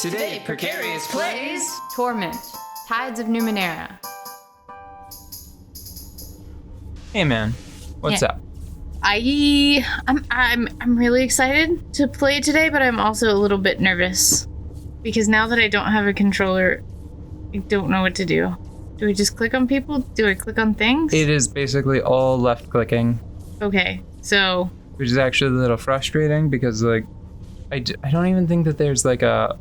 Today, Precarious plays Torment, Tides of Numenera. Hey man, what's up? I'm really excited to play today, but I'm also a little bit nervous because now that I don't have a controller, I don't know what to do. Do I just click on people? Do I click on things? It is basically all left clicking. Okay, so Which is actually a little frustrating because I don't even think that there's like a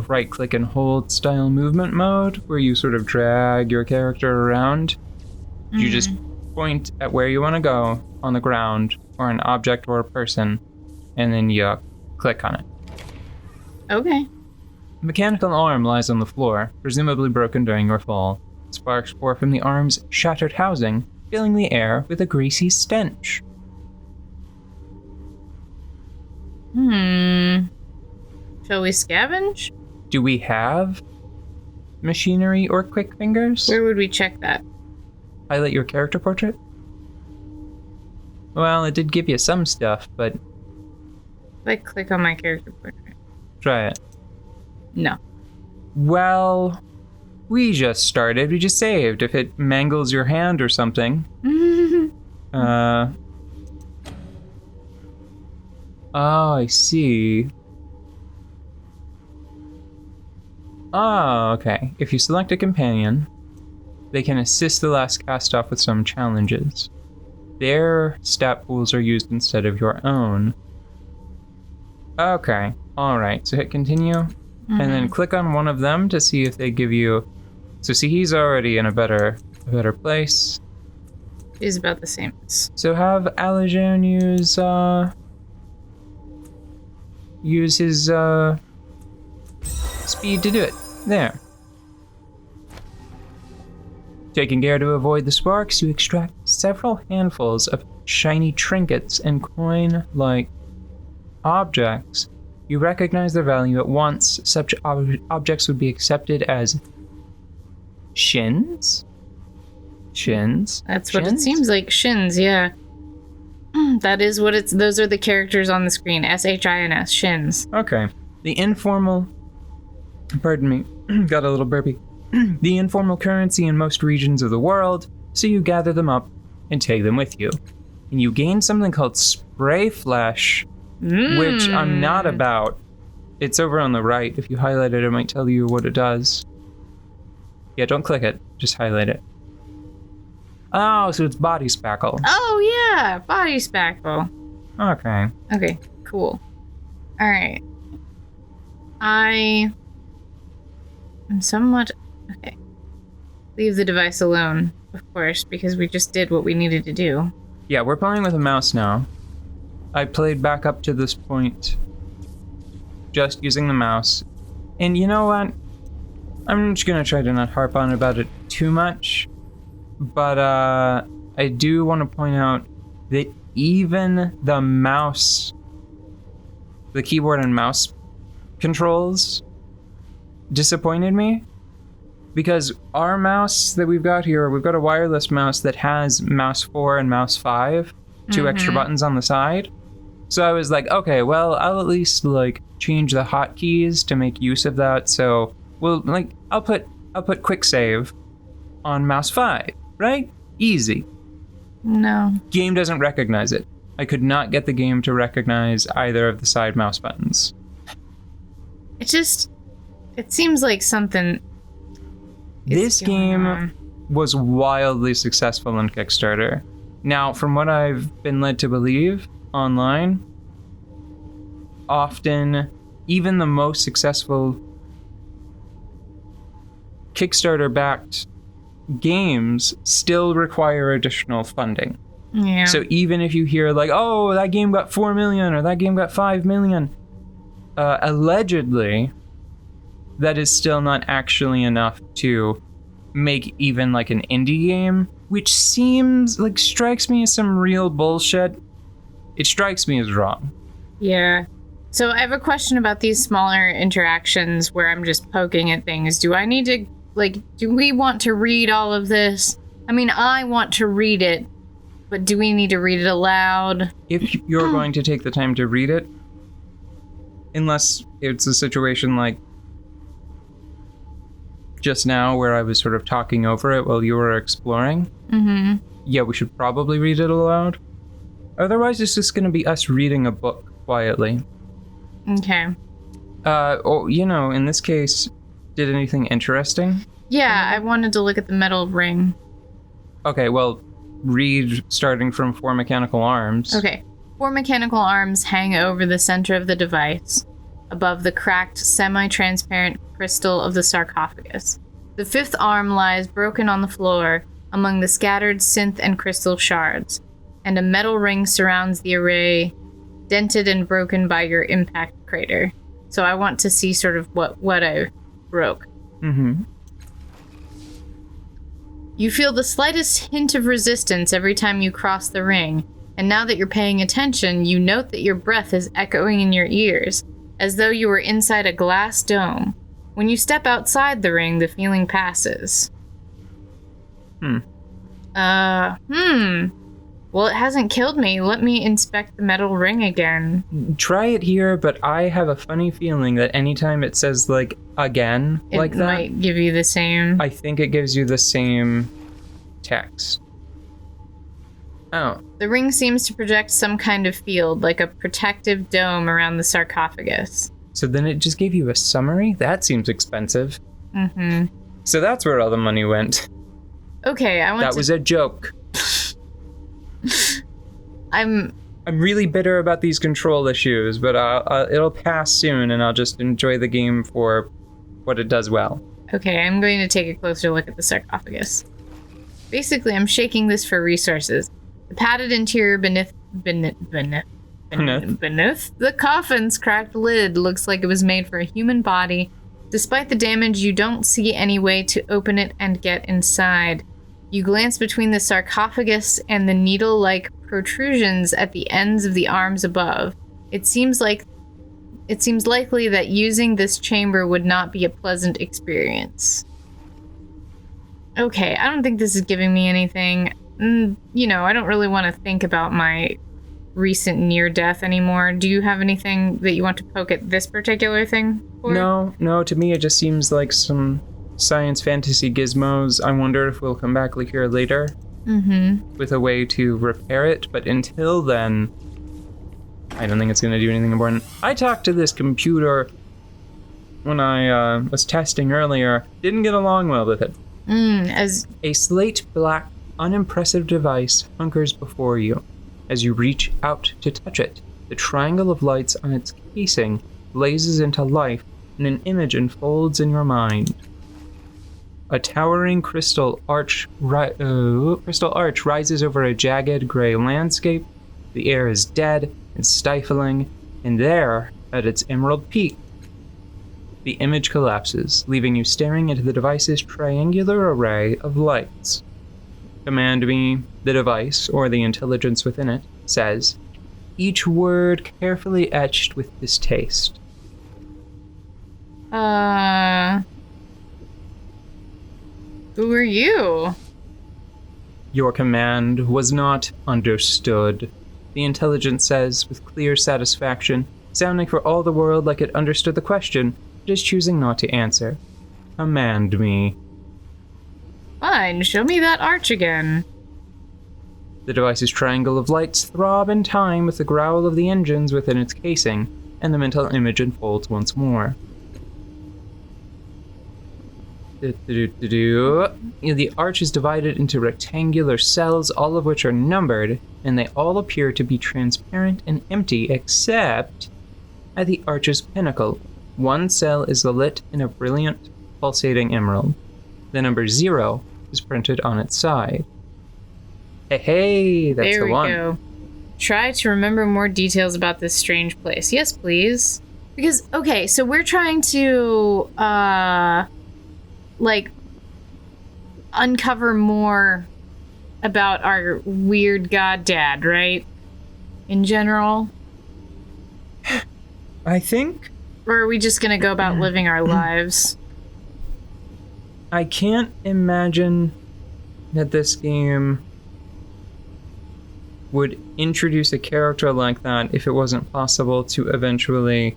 right click and hold style movement mode where you sort of drag your character around. You just point at where you want to go on the ground or an object or a person, and then you click on it. okay. A mechanical arm lies on the floor, presumably broken during your fall. Sparks pour from the arm's shattered housing, filling the air with a greasy stench. Shall we scavenge? Do we have machinery or quick fingers? Where would we check that? Highlight your character portrait? Well, it did give you some stuff, but If I click on my character portrait. try it. No. Well, we just started. We just saved. If it mangles your hand or something. Oh, I see. Oh, okay. If you select a companion, they can assist the last cast off with some challenges. Their stat pools are used instead of your own. Okay. Alright, so hit continue. And then click on one of them to see if they give you... So see, he's already in a better place. Is about the same. So have Alajan use his speed to do it. There. Taking care to avoid the sparks, you extract several handfuls of shiny trinkets and coin-like objects. You recognize their value at once. Such objects would be accepted as shins? Shins? That's what it seems like. Shins, yeah. That is what it's... Those are the characters on the screen. S-H-I-N-S. Shins. Okay. The informal... Pardon me. Got a little burpy. The informal currency in most regions of the world, so you gather them up and take them with you. And you gain something called spray flesh, which I'm not about. It's over on the right. If you highlight it, it might tell you what it does. Yeah, don't click it. Just highlight it. Oh, so it's body spackle. Oh, yeah. Body spackle. Okay. Okay, cool. Alright. I am somewhat... Okay. Leave the device alone, of course, because we just did what we needed to do. Yeah, we're playing with a mouse now. I played back up to this point just using the mouse. And you know what? I'm just gonna try to not harp on about it too much. But I do want to point out that even the mouse, the keyboard and mouse controls disappointed me. Because our mouse that we've got here, we've got a wireless mouse that has mouse 4 and mouse 5, two extra buttons on the side. So I was like, okay, well, I'll at least like change the hotkeys to make use of that. So I'll put quick save on mouse 5, right? Easy. No. Game doesn't recognize it. I could not get the game to recognize either of the side mouse buttons. It seems like something... This game was wildly successful on Kickstarter. Now, from what I've been led to believe online, often even the most successful Kickstarter-backed games still require additional funding. Yeah. So even if you hear like, oh, that game got 4 million or that game got 5 million, allegedly, that is still not actually enough to make even like an indie game, which seems like strikes me as some real bullshit. It strikes me as wrong. Yeah. So I have a question about these smaller interactions where I'm just poking at things. Do I need to, do we want to read all of this? I mean, I want to read it, but do we need to read it aloud? If you're going to take the time to read it, unless it's a situation like just now where I was sort of talking over it while you were exploring. Mm-hmm. Yeah, we should probably read it aloud. Otherwise, it's just going to be us reading a book quietly. Okay. In this case, did anything interesting? Yeah, I wanted to look at the metal ring. Okay, well, read starting from 4 mechanical arms. Okay. 4 mechanical arms hang over the center of the device, above the cracked, semi-transparent crystal of the sarcophagus. The 5th arm lies broken on the floor among the scattered synth and crystal shards, and a metal ring surrounds the array, dented and broken by your impact crater. So I want to see sort of what I broke. Mm-hmm. You feel the slightest hint of resistance every time you cross the ring, and now that you're paying attention, you note that your breath is echoing in your ears, as though you were inside a glass dome. When you step outside the ring, the feeling passes. Well, it hasn't killed me. Let me inspect the metal ring again. Try it here, but I have a funny feeling that anytime it says, like, again, like that, it might give you the same. I think it gives you the same text. Oh. The ring seems to project some kind of field, like a protective dome around the sarcophagus. So then it just gave you a summary? That seems expensive. Mm-hmm. So that's where all the money went. Okay, That was a joke. I'm really bitter about these control issues, but it'll pass soon, and I'll just enjoy the game for what it does well. Okay, I'm going to take a closer look at the sarcophagus. Basically, I'm shaking this for resources. The padded interior beneath the coffin's cracked lid looks like it was made for a human body. Despite the damage, you don't see any way to open it and get inside. You glance between the sarcophagus and the needle-like protrusions at the ends of the arms above. It seems likely that using this chamber would not be a pleasant experience. Okay, I don't think this is giving me anything. I don't really want to think about my recent near-death anymore. Do you have anything that you want to poke at this particular thing for? No, to me it just seems like some science fantasy gizmos. I wonder if we'll come back here later with a way to repair it, but until then, I don't think it's going to do anything important. I talked to this computer when I was testing earlier. Didn't get along well with it. As a slate black, unimpressive device hunkers before you. As you reach out to touch it, the triangle of lights on its casing blazes into life, and an image unfolds in your mind. A towering crystal arch rises over a jagged gray landscape. The air is dead and stifling, and there, at its emerald peak, the image collapses, leaving you staring into the device's triangular array of lights. Command me, the device, or the intelligence within it, says, each word carefully etched with distaste. Who are you? Your command was not understood, the intelligence says with clear satisfaction, sounding for all the world like it understood the question, but is choosing not to answer. Command me. Fine, show me that arch again. The device's triangle of lights throb in time with the growl of the engines within its casing, and the mental image unfolds once more. The arch is divided into rectangular cells, all of which are numbered, and they all appear to be transparent and empty, except at the arch's pinnacle. One cell is lit in a brilliant, pulsating emerald. The number 0 is printed on its side. Hey, that's the one. There we go. Try to remember more details about this strange place. Yes, please. Because, okay, so we're trying to, uncover more about our weird god dad, right? In general? I think... Or are we just gonna go about living our lives? I can't imagine that this game would introduce a character like that if it wasn't possible to eventually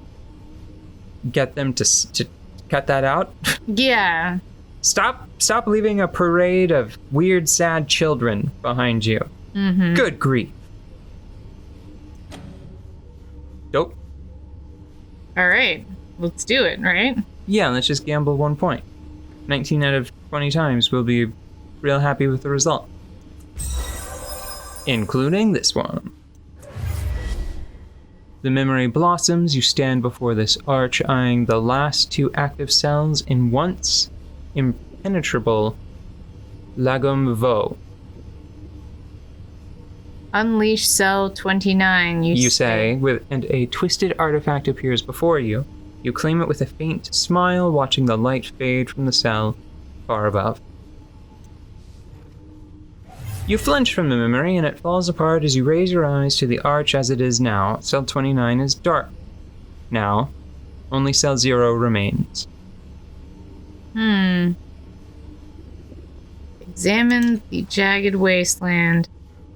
get them to cut that out. Yeah. Stop leaving a parade of weird, sad children behind you. Mm-hmm. Good grief. Nope. All right, let's do it, right? Yeah, let's just gamble 1 point. 19 out of 20 times we'll be real happy with the result. Including this one. The memory blossoms. You stand before this arch, eyeing the last 2 active cells in once impenetrable lagom vo. Unleash cell 29, You say, and a twisted artifact appears before you. You claim it with a faint smile, watching the light fade from the cell far above. You flinch from the memory, and it falls apart as you raise your eyes to the arch as it is now. Cell 29 is dark. Now, only cell 0 remains. Examine the jagged wasteland.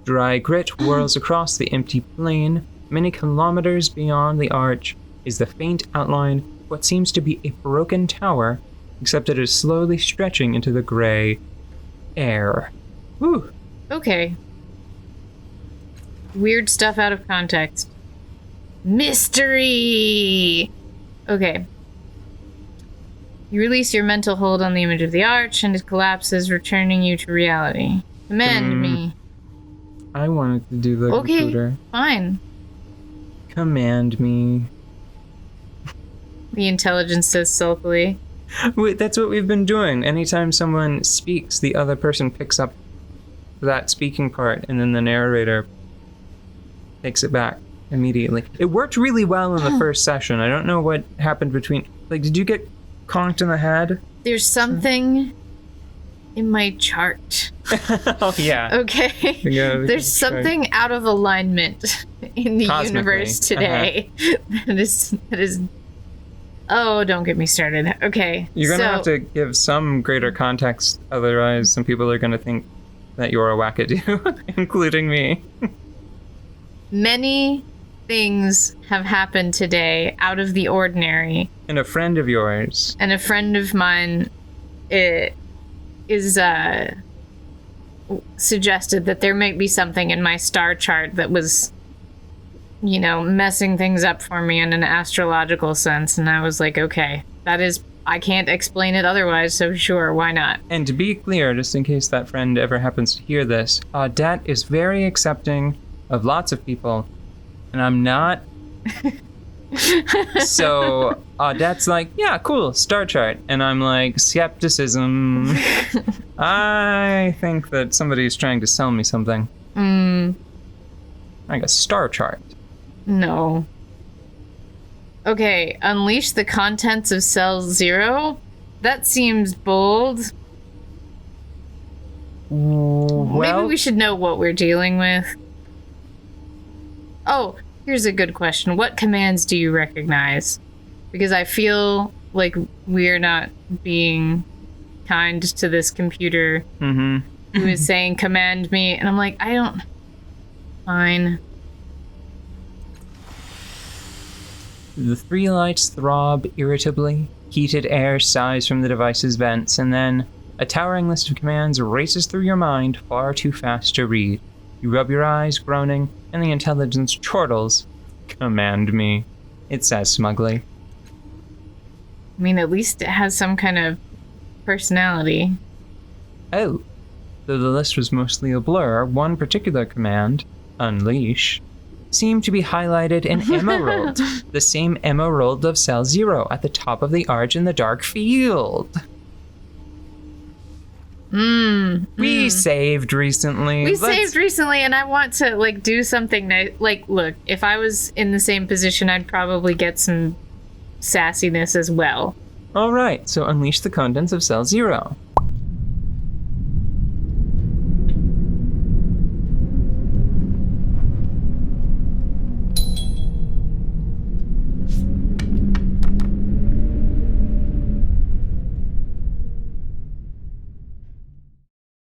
Dry grit whirls across the empty plain. Many kilometers beyond the arch is the faint outline of what seems to be a broken tower, except it is slowly stretching into the gray air. Whew. Okay. Weird stuff out of context. Mystery! Okay. You release your mental hold on the image of the arch, and it collapses, returning you to reality. Command me. I wanted to do the Okay, computer. fine. Command me. The intelligence says sulkily. Wait, that's what we've been doing. Anytime someone speaks, the other person picks up that speaking part, and then the narrator takes it back immediately. It worked really well in the first session. I don't know what happened between... Like, did you get conked in the head? There's something in my chart. Oh, yeah. Okay? There's something out of alignment in the universe today. That is... Oh, don't get me started. Okay. You're gonna have to give some greater context, otherwise some people are gonna think that you're a wackadoo, including me. Many things have happened today out of the ordinary. And a friend of yours. And a friend of mine suggested that there might be something in my star chart that was, you know, messing things up for me in an astrological sense. And I was like, okay, that is... I can't explain it otherwise, so sure, why not? And to be clear, just in case that friend ever happens to hear this, Audette is very accepting of lots of people, and I'm not. So Audette's like, yeah, cool, star chart. And I'm like, skepticism. I think that somebody's trying to sell me something. Like a star chart. No. Okay, unleash the contents of cell 0? That seems bold. Well, maybe we should know what we're dealing with. Oh, here's a good question. What commands do you recognize? Because I feel like we're not being kind to this computer who is saying command me, and I'm like, I don't... Fine. The 3 lights throb irritably. Heated air sighs from the device's vents, and then a towering list of commands races through your mind, far too fast to read. You rub your eyes, groaning, and the intelligence chortles. Command me, it says smugly. I mean, at least it has some kind of personality. Oh, though the list was mostly a blur, one particular command, unleash, seemed to be highlighted in emerald, the same emerald of cell 0 at the top of the arch in the dark field. We saved recently. We saved recently, and I want to, like, do something nice. Like, look, if I was in the same position, I'd probably get some sassiness as well. All right, so unleash the contents of cell 0.